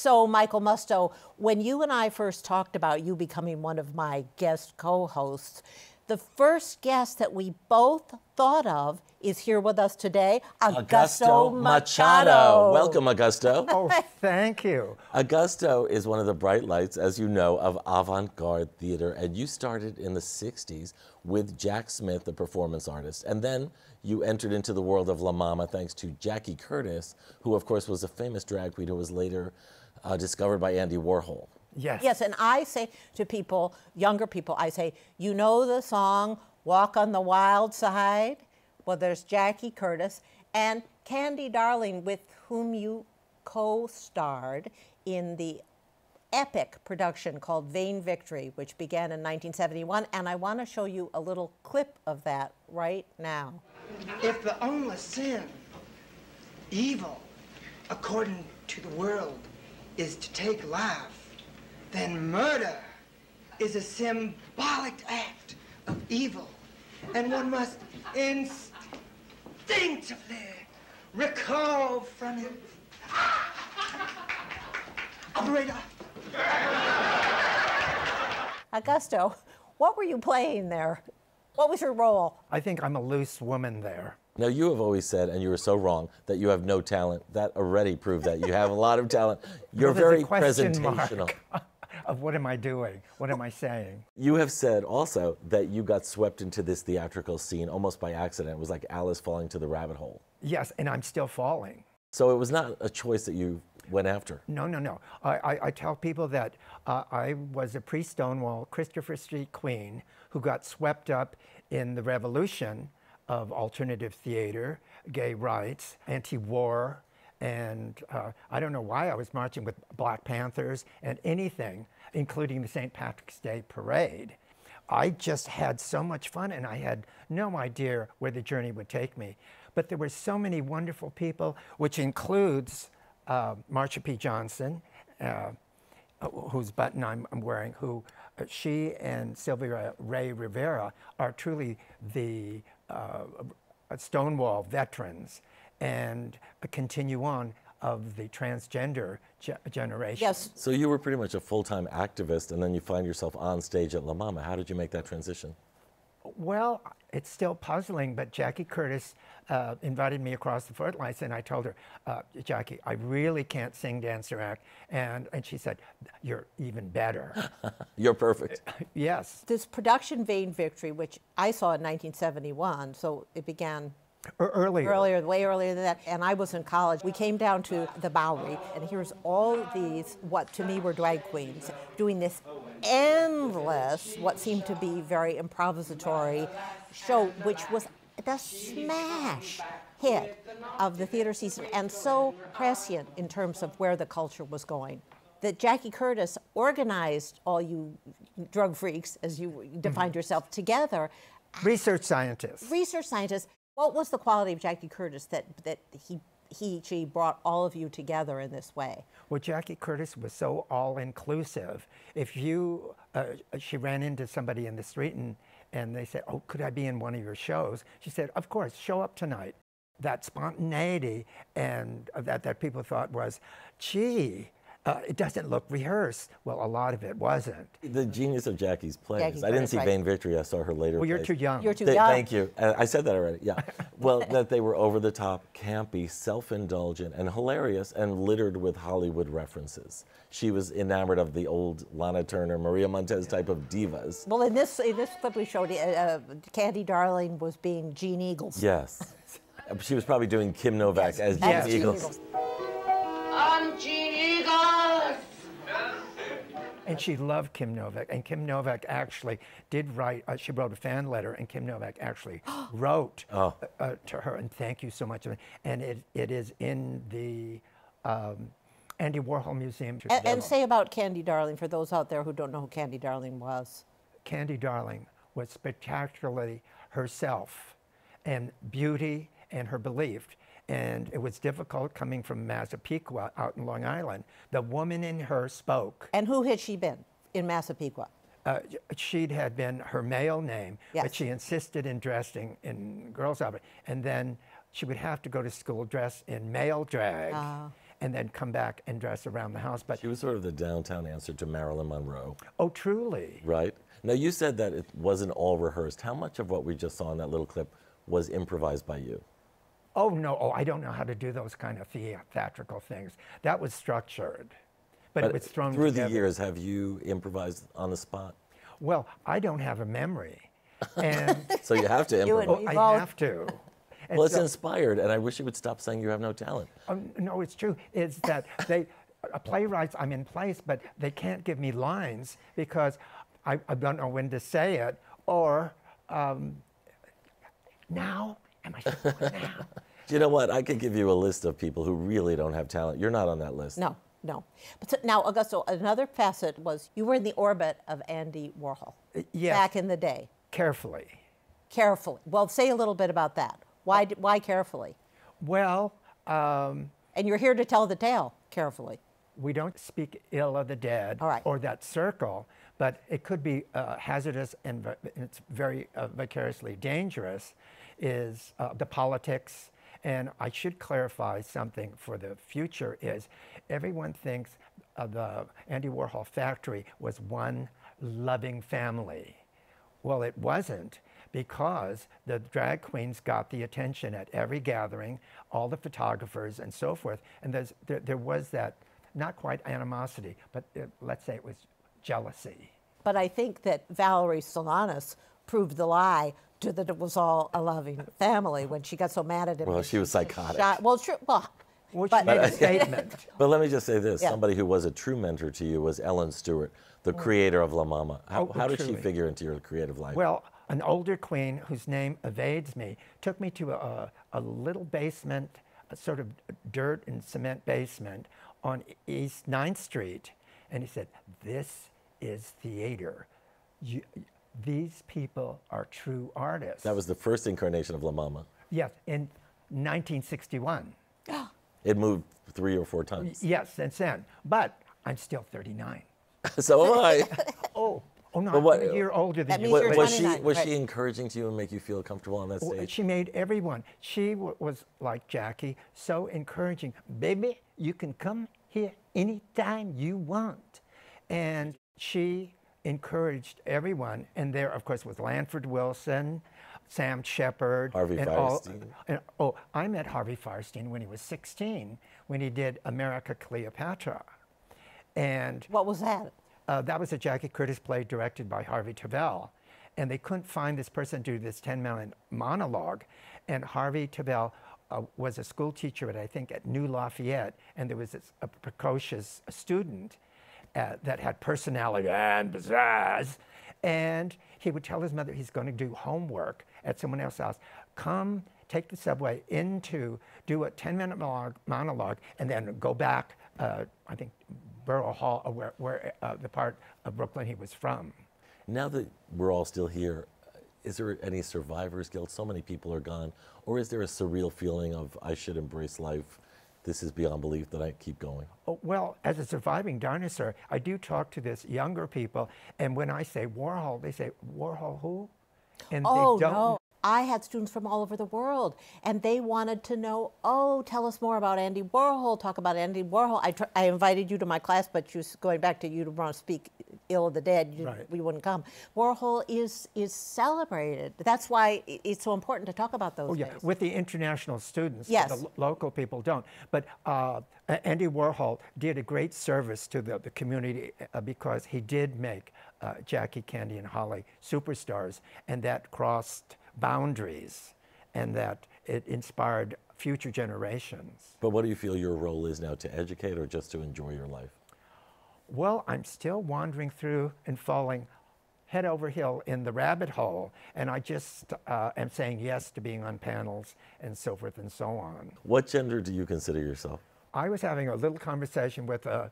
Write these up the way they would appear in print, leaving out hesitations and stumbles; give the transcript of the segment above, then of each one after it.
So, Michael Musto, when you and I first talked about you becoming one of my guest co-hosts, the first guest that we both thought of is here with us today, Augusto Machado. Welcome, Augusto. Oh, thank you. Augusto is one of the bright lights, as you know, of avant-garde theater, and you started in the 60s with Jack Smith, the performance artist, and then you entered into the world of La Mama thanks to Jackie Curtis, who, of course, was a famous drag queen who was later discovered by Andy Warhol. Yes. Yes, and I say to people, younger people, I say, you know the song, Walk on the Wild Side? Well, there's Jackie Curtis and Candy Darling, with whom you co-starred in the epic production called Vain Victory, which began in 1971, and I want to show you a little clip of that right now. If the only sin, evil, according to the world, is to take life, then murder is a symbolic act of evil, and one must instinctively recoil from it. Operator. Augusto, what were you playing there? What was your role? I think I'm a loose woman there. Now, you have always said, and you were so wrong, that you have no talent. That already proved that. You have a lot of talent. You're Well, very there's a question presentational. mark of what am I doing? What am I saying? You have said also that you got swept into this theatrical scene almost by accident. It was like Alice falling to the rabbit hole. Yes, and I'm still falling. So it was not a choice that you went after. No, no, no. I tell people that I was a pre-Stonewall Christopher Street queen who got swept up in the revolution of alternative theater, gay rights, anti-war, and I don't know why I was marching with Black Panthers and anything, including the St. Patrick's Day parade. I just had so much fun, and I had no idea where the journey would take me. But there were so many wonderful people, which includes Marsha P. Johnson, whose button I'm wearing, who she and Sylvia Ray Rivera are truly the Stonewall veterans and a continue on of the transgender generation. Yes. So you were pretty much a full-time activist, and then you find yourself on stage at La Mama. How did you make that transition? Well, it's still puzzling, but Jackie Curtis invited me across the footlights, and I told her, Jackie, I really can't sing, dance, or act. And she said, you're even better. You're perfect. Yes. This production, Vain Victory, which I saw in 1971, so it began Earlier. way earlier than that. And I was in college. We came down to the Bowery, and here's all these, what to me were drag queens, doing this endless, what seemed to be very improvisatory show, which was the smash hit of the theater season, and so prescient in terms of where the culture was going, that Jackie Curtis organized all you drug freaks, as you defined yourself, together. Research scientists. Research scientists. What was the quality of Jackie Curtis that she brought all of you together in this way? Well, Jackie Curtis was so all-inclusive. If you, she ran into somebody in the street and they said, oh, could I be in one of your shows? She said, of course, show up tonight. That spontaneity and that people thought was, gee, it doesn't look rehearsed. Well, a lot of it wasn't. The genius of Jackie's plays. Jackie I didn't Curtis, see right. Vain Victory. I saw her later. Well, you're plays. too young. You're too young. Thank you. I said that already, yeah. Well, that they were over-the-top, campy, self-indulgent, and hilarious, and littered with Hollywood references. She was enamored of the old Lana Turner, Maria Montez type of divas. Well, in this clip we showed, Candy Darling was being Gene Eagles. Yes. She was probably doing Kim Novak as As Gene Gene Eagles. I'm Gene Eagles! And she loved Kim Novak. And Kim Novak actually did write, she wrote a fan letter, and Kim Novak actually wrote to her, and thank you so much. And it is in the Andy Warhol Museum. And say about Candy Darling, for those out there who don't know who Candy Darling was. Candy Darling was spectacularly herself, and beauty and her belief. And it was difficult coming from Massapequa out in Long Island. The woman in her spoke. And who had she been in Massapequa? She'd had been her male name, Yes. but she insisted in dressing in girls' outfit. And then she would have to go to school dressed in male drag. and then come back and dress around the house. But She was sort of the downtown answer to Marilyn Monroe, oh, truly. right? Now, you said that it wasn't all rehearsed. How much of what we just saw in that little clip was improvised by you? Oh, no. Oh, I don't know how to do those kind of theatrical things. That was structured, but it was thrown through together. the years, have you improvised on the spot? Well, I don't have a memory. And So you have to You and improvise. me. I have to. And Well, it's so- inspired, and I wish you would stop saying you have no talent. No, it's true. It's that playwrights, I'm in plays, but they can't give me lines because I don't know when to say it, or now, am I saying it now? You know what? I could give you a list of people who really don't have talent. You're not on that list. No, no. But so, now, Augusto, another facet was you were in the orbit of Andy Warhol Yes. back in the day. Carefully. Carefully. Well, say a little bit about that. Why carefully? Well, And you're here to tell the tale carefully. we don't speak ill of the dead All right. or that circle, but it could be hazardous and it's very vicariously dangerous, is the politics. And I should clarify something for the future is everyone thinks the Andy Warhol factory was one loving family. Well, it wasn't, because the drag queens got the attention at every gathering, all the photographers and so forth. And there was that, not quite animosity, but let's say it was jealousy. But I think that Valerie Solanas proved the lie to that it was all a loving family when she got so mad at him. Well, that she was psychotic. Well, true. Well, Which but made a statement. But let me just say this. Yeah. Somebody who was a true mentor to you was Ellen Stewart, the creator of La Mama. How did she truly. figure into your creative life? Well, an older queen whose name evades me took me to a little basement, a sort of dirt and cement basement on East 9th Street. And he said, "This is theater. These people are true artists." That was the first incarnation of La Mama. Yes, in 1961. It moved 3 or 4 times. Yes, since then. But I'm still 39. So am I. Oh, no, But what- I'm a year older That than means you. you're but- Was she 29, was right. she encouraging to you and make you feel comfortable on that Well, stage? she made everyone. She was like Jackie, so encouraging. Baby, you can come here anytime you want. And she encouraged everyone. And there, of course, was Lanford Wilson, Sam Shepard. Harvey and Fierstein. I met Harvey Fierstein when he was 16, when he did America Cleopatra. And what was that? that was a Jackie Curtis play directed by Harvey Tavell. And they couldn't find this person to do this 10-minute monologue. And Harvey Tavell was a school teacher at, I think, at New Lafayette. And there was a precocious student that had personality and pizzazz. And he would tell his mother he's going to do homework at someone else's house. Come, take the subway into, do a 10-minute monologue, and then go back, I think, Borough Hall, where the part of Brooklyn he was from. Now that we're all still here, is there any survivor's guilt? So many people are gone. Or is there a surreal feeling of, I should embrace life, this is beyond belief, that I keep going? Oh, well, as a surviving dinosaur, I do talk to this younger people, and when I say Warhol, they say, Warhol who? And Oh, they don't. no. I had students from all over the world, and they wanted to know, oh, tell us more about Andy Warhol, talk about Andy Warhol. I invited you to my class, but you're going back to you to want to speak ill of the dead. We wouldn't come. Warhol is celebrated. That's why it's so important to talk about those Oh, yeah, things. with the international students. Yes. The local people don't. But Andy Warhol did a great service to the community because he did make Jackie, Candy, and Holly superstars, and that crossed boundaries, and that it inspired future generations. But what do you feel your role is now, to educate or just to enjoy your life? Well, I'm still wandering through and falling head over hill in the rabbit hole, and I just am saying yes to being on panels and so forth and so on. What gender do you consider yourself? I was having a little conversation with a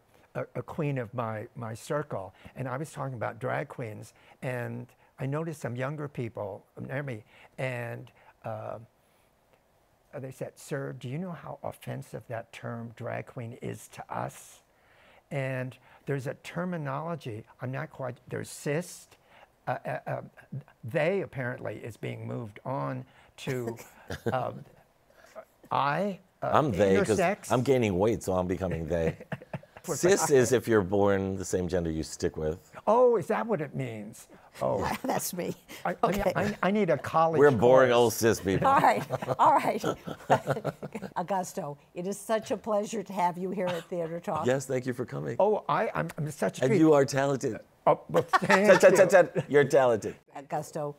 queen of my circle, and I was talking about drag queens, and I noticed some younger people near me, and they said, "Sir, do you know how offensive that term drag queen is to us?" And there's a terminology, I'm not quite, there's cis, they apparently is being moved on to I I'm they because intersex. I'm gaining weight, so I'm becoming they. Cis is if you're born the same gender you stick with. Oh, is that what it means? Oh, That's me. I need a college We're boring course. old cis people. All right, all right. Augusto, it is such a pleasure to have you here at Theater Talk. Yes, thank you for coming. Oh, I'm such a And treat. you are talented. Oh, well, thank you. You're talented. Augusto.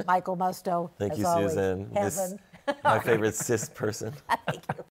Michael Musto. Thank as you, always. Susan. Heaven. My favorite cis person. Thank you.